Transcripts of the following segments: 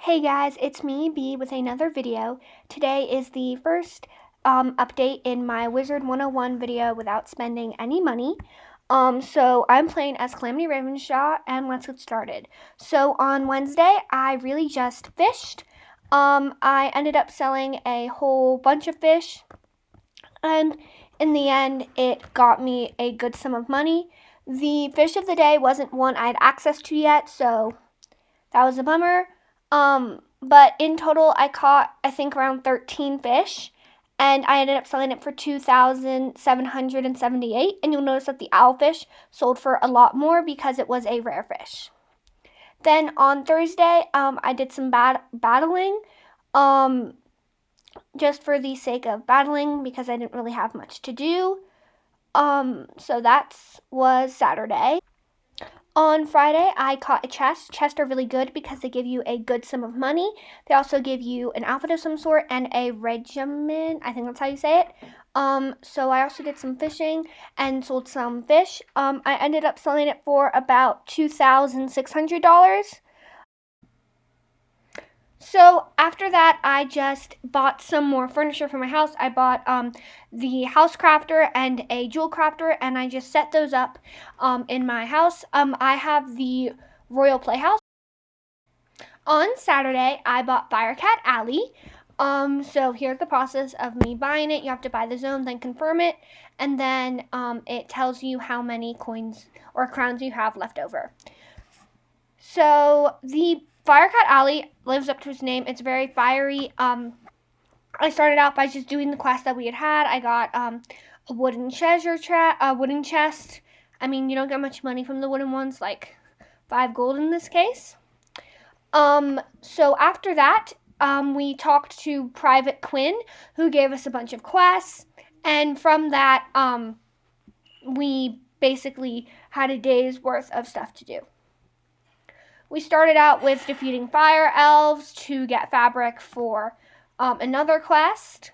Hey guys, it's me, B, with another video. Today is the first update in my Wizard 101 video without spending any money. So I'm playing as Calamity Ravenshaw, and let's get started. So on Wednesday, I really just fished. I ended up selling a whole bunch of fish, and in the end, it got me a good sum of money. The fish of the day wasn't one I had access to yet, so that was a bummer. But in total, I caught, I think, around 13 fish, and I ended up selling it for 2,778. And you'll notice that the owlfish sold for a lot more because it was a rare fish. Then on Thursday, I did some battling, um, just for the sake of battling because I didn't really have much to do. So that was Saturday. On Friday, I caught a chest. Chests are really good because they give you a good sum of money. They also give you an outfit of some sort and a regiment. I think that's how you say it. So I also did some fishing and sold some fish. I ended up selling it for about $2,600. So after that, I just bought some more furniture for my house. I bought the house crafter and a jewel crafter, and I just set those up in my house. I have the Royal Playhouse. On Saturday, I bought Firecat Alley. So here's the process of me buying it. You have to buy the zone, then confirm it, and then it tells you how many coins or crowns you have left over. So the Firecat Alley lives up to its name. It's very fiery. I started out by just doing the quest that we had. I got a wooden chest. I mean, you don't get much money from the wooden ones, like 5 gold in this case. So after that, we talked to Private Quinn, who gave us a bunch of quests, and from that, we basically had a day's worth of stuff to do. We started out with defeating fire elves to get fabric for another quest.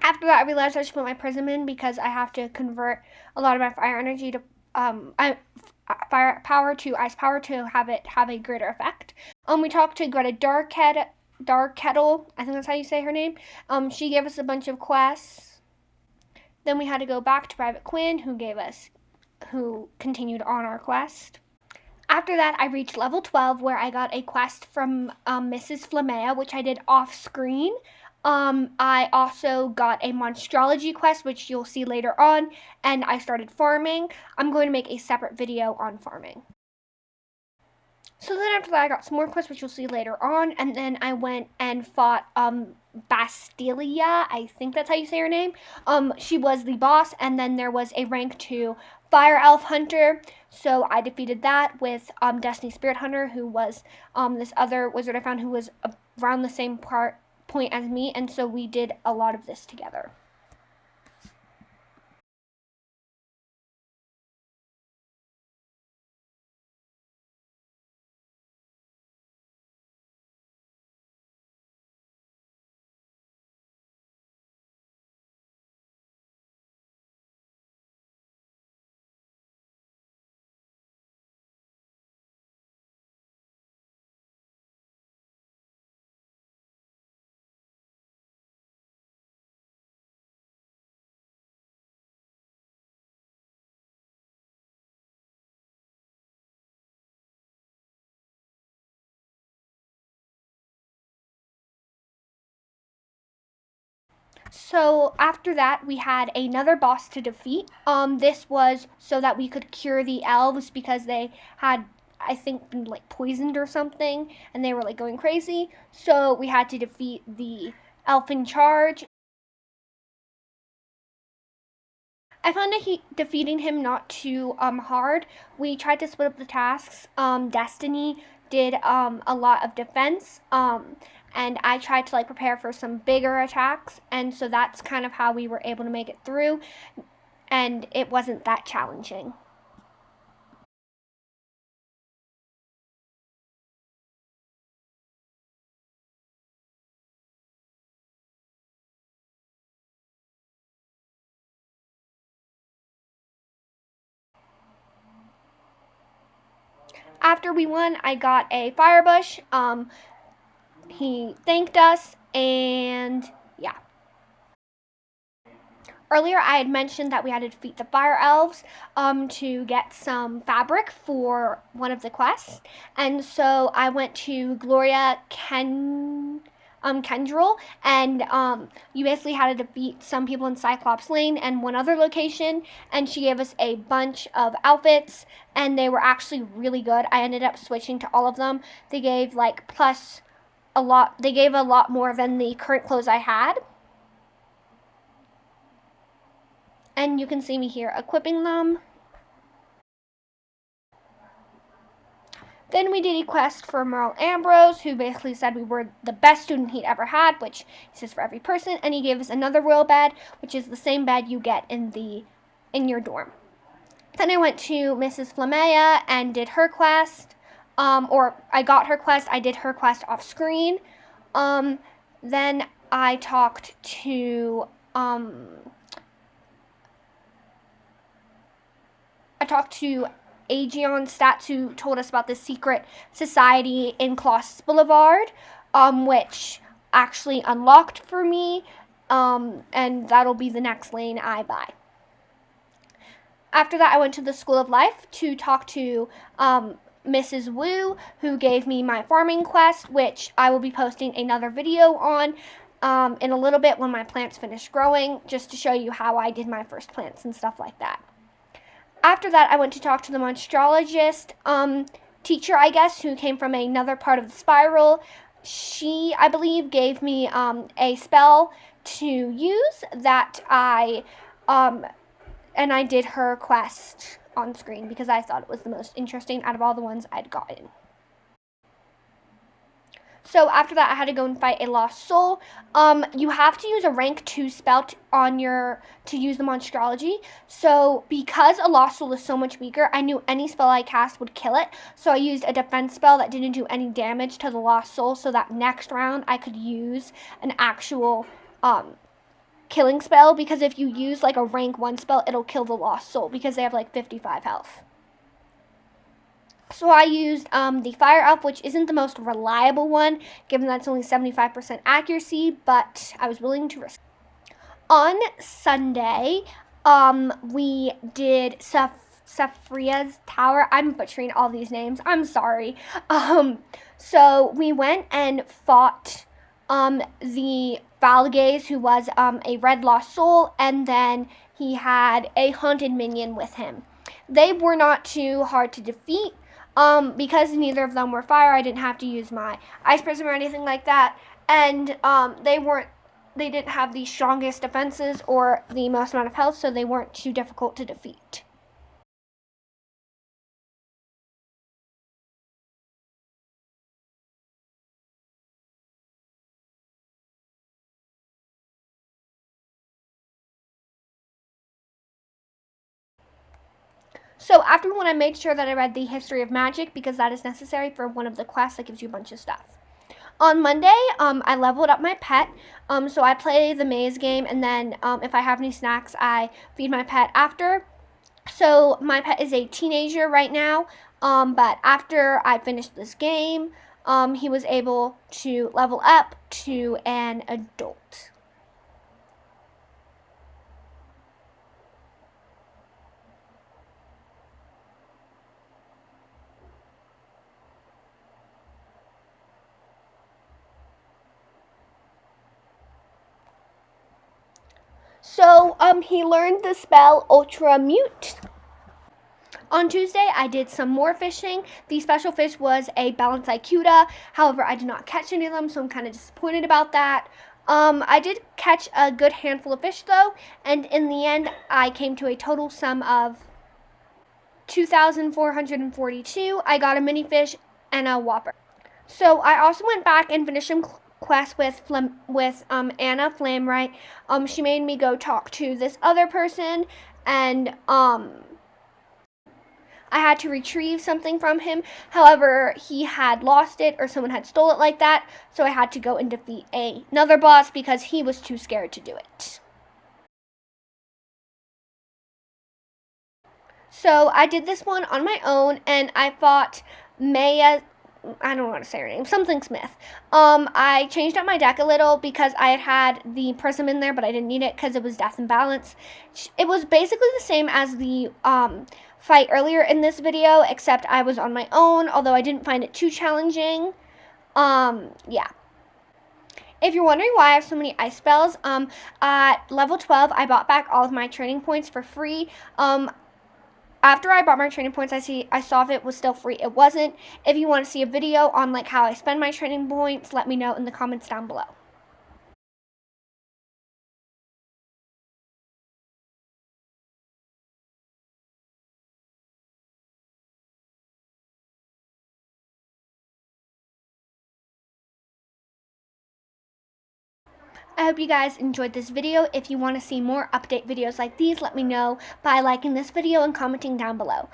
After that, I realized I should put my prism in because I have to convert a lot of my fire energy to fire power to ice power to have it have a greater effect. We talked to Greta Dark Kettle, I think that's how you say her name. She gave us a bunch of quests. Then we had to go back to Private Quinn, who continued on our quest. After that, I reached level 12, where I got a quest from Mrs. Flamea, which I did off screen. I also got a monstrology quest, which you'll see later on, and I started farming. I'm going to make a separate video on farming. So then after that, I got some more quests, which you'll see later on, and then I went and fought Bastilia. I think that's how you say her name. She was the boss, and then there was a rank 2 Fire Elf Hunter. So I defeated that with Destiny Spirit Hunter, who was this other wizard I found who was around the same point as me, and so we did a lot of this together. So after that, we had another boss to defeat. This was so that we could cure the elves because they had, I think, been like poisoned or something, and they were like going crazy. So we had to defeat the elf in charge. I found defeating him not too hard. We tried to split up the tasks. Destiny did a lot of defense. And I tried to like prepare for some bigger attacks, and so that's kind of how we were able to make it through. and it wasn't that challenging. After we won, I got a firebush. He thanked us, and yeah. Earlier, I had mentioned that we had to defeat the fire elves to get some fabric for one of the quests, and so I went to Gloria Kendrell, and you basically had to defeat some people in Cyclops Lane and one other location, and she gave us a bunch of outfits, and they were actually really good. I ended up switching to all of them. They gave like plus a lot. They gave a lot more than the current clothes I had. And you can see me here equipping them. Then we did a quest for Merle Ambrose, who basically said we were the best student he'd ever had, which he says for every person, and he gave us another royal bed, which is the same bed you get in your dorm. Then I went to Mrs. Flamea and did her quest, or I got her quest. I did her quest off screen. Then I talked to Aegeon Stats, who told us about the secret society in Colossus Boulevard, which actually unlocked for me, and that'll be the next lane I buy. After that, I went to the School of Life to talk to Mrs. Wu, who gave me my farming quest, which I will be posting another video on in a little bit when my plants finish growing, just to show you how I did my first plants and stuff like that. After that, I went to talk to the monstrologist teacher, I guess, who came from another part of the spiral. She, I believe, gave me a spell to use that and I did her quest on screen because I thought it was the most interesting out of all the ones I'd gotten. So after that, I had to go and fight a lost soul. You have to use a rank 2 spell to use the monstrology. So because a lost soul is so much weaker, I knew any spell I cast would kill it. So I used a defense spell that didn't do any damage to the lost soul, so that next round I could use an actual killing spell. Because if you use like a rank 1 spell, it'll kill the lost soul because they have like 55 health. So I used the Fire Elf, which isn't the most reliable one, given that it's only 75% accuracy, but I was willing to risk it. On Sunday, we did Saphria's Tower. I'm butchering all these names. I'm sorry. So we went and fought the Falgaze, who was a red lost soul, and then he had a haunted minion with him. They were not too hard to defeat. Because neither of them were fire, I didn't have to use my ice prism or anything like that, and they didn't have the strongest defenses or the most amount of health, so they weren't too difficult to defeat. So after one, I made sure that I read the history of magic because that is necessary for one of the quests that gives you a bunch of stuff. On Monday, I leveled up my pet. So I play the maze game, and then if I have any snacks, I feed my pet after. So my pet is a teenager right now, but after I finished this game, he was able to level up to an adult. So he learned the spell Ultra Mute. On Tuesday, I did some more fishing. The special fish was a Balancycuda. However, I did not catch any of them, so I'm kind of disappointed about that. I did catch a good handful of fish, though, and in the end, I came to a total sum of 2,442. I got a mini fish and a whopper. So I also went back and finished some quest with Anna Flamright. She made me go talk to this other person, and I had to retrieve something from him. However, he had lost it, or someone had stole it like that, so I had to go and defeat another boss because he was too scared to do it. So I did this one on my own, and I fought Maya. I don't want to say her name. Something Smith. I changed up my deck a little because I had the Prism in there, but I didn't need it because it was Death and Balance. It was basically the same as the fight earlier in this video, except I was on my own, although I didn't find it too challenging. Yeah. If you're wondering why I have so many ice spells, at level 12, I bought back all of my training points for free. After I bought my training points, I saw if it was still free. It wasn't. If you want to see a video on like how I spend my training points, let me know in the comments down below. I hope you guys enjoyed this video. If you want to see more update videos like these, let me know by liking this video and commenting down below.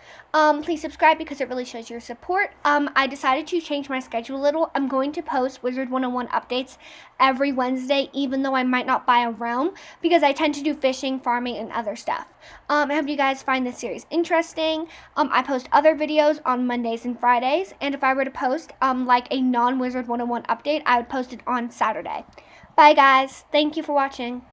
Please subscribe because it really shows your support. I decided to change my schedule a little. I'm going to post Wizard 101 updates every Wednesday, even though I might not buy a realm, because I tend to do fishing, farming, and other stuff. I hope you guys find this series interesting. I post other videos on Mondays and Fridays, and if I were to post like a non-Wizard 101 update, I would post it on Saturday. Bye guys. Thank you for watching.